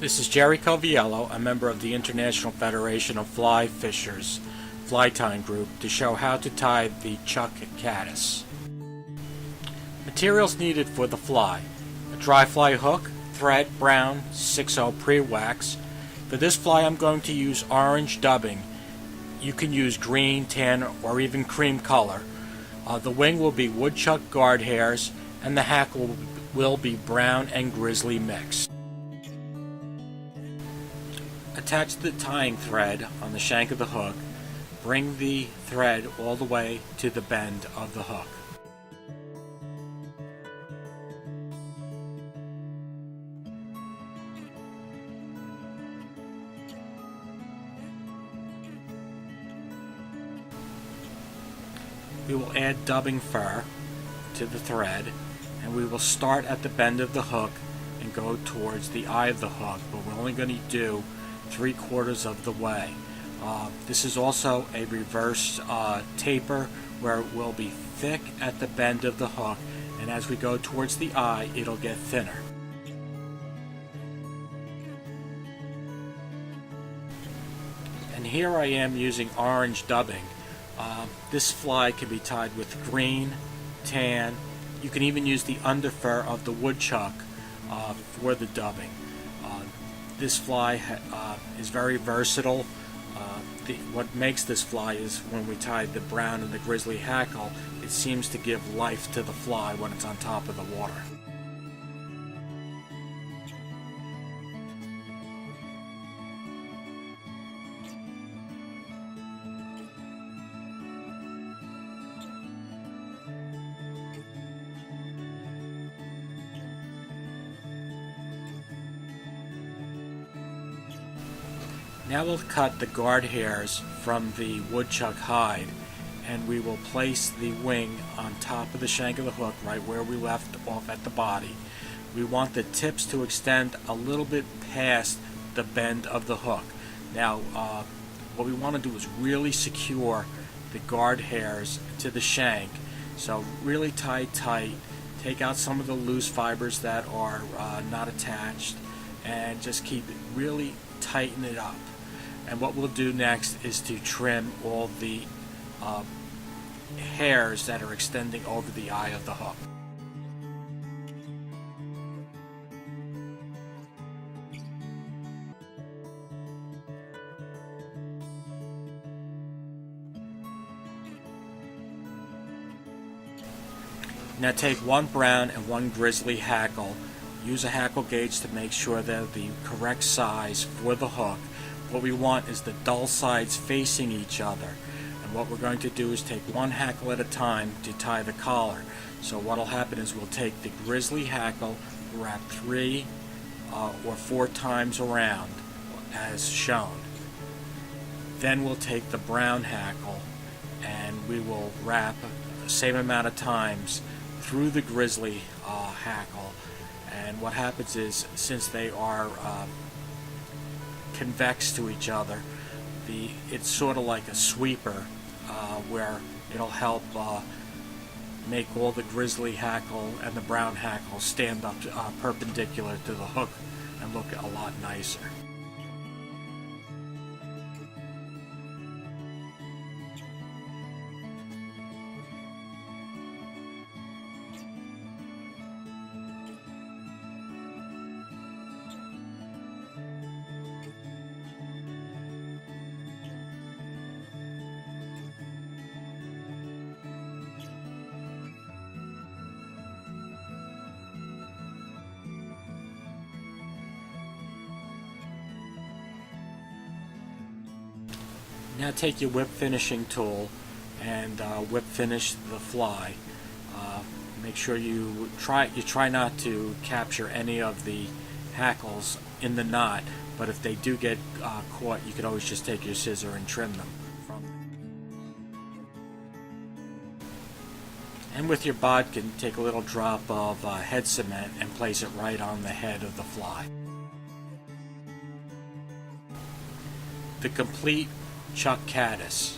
This is Jerry Coviello, a member of the International Federation of Fly Fishers Fly Tying Group, to show how to tie the Chuck Caddis. Materials needed for the fly: a dry fly hook, thread, brown 6/0 pre-wax. For this fly I'm going to use orange dubbing. You can use green, tan, or even cream color. The wing will be woodchuck guard hairs, and the hackle will be brown and grizzly mix. Attach the tying thread on the shank of the hook. Bring the thread all the way to the bend of the hook. We will add dubbing fur to the thread, and we will start at the bend of the hook and go towards the eye of the hook, but we're only going to do 3/4 of the way. This is also a reverse taper, where it will be thick at the bend of the hook, and as we go towards the eye it'll get thinner. And here I am using orange dubbing. This fly can be tied with green, tan. You can even use the underfur of the woodchuck for the dubbing. This fly is very versatile. What makes this fly is when we tie the brown and the grizzly hackle, it seems to give life to the fly when it's on top of the water. Now we'll cut the guard hairs from the woodchuck hide, and we will place the wing on top of the shank of the hook, right where we left off at the body. We want the tips to extend a little bit past the bend of the hook. Now what we want to do is really secure the guard hairs to the shank, so really tie tight, take out some of the loose fibers that are not attached, and just keep it really tighten it up. And what we'll do next is to trim all the hairs that are extending over the eye of the hook. Now take one brown and one grizzly hackle. Use a hackle gauge to make sure they're the correct size for the hook. What we want is the dull sides facing each other, and what we're going to do is take one hackle at a time to tie the collar. So what will happen is we'll take the grizzly hackle, wrap 3 or 4 times around as shown. Then we'll take the brown hackle and we will wrap the same amount of times through the grizzly hackle. And what happens is, since they are convex to each other, it's sort of like a sweeper where it'll help make all the grizzly hackle and the brown hackle stand up perpendicular to the hook and look a lot nicer. Now take your whip finishing tool and whip finish the fly. Make sure you try not to capture any of the hackles in the knot, but if they do get caught, you can always just take your scissor and trim them. And with your bodkin, take a little drop of head cement and place it right on the head of the fly. The complete Chuck Caddis.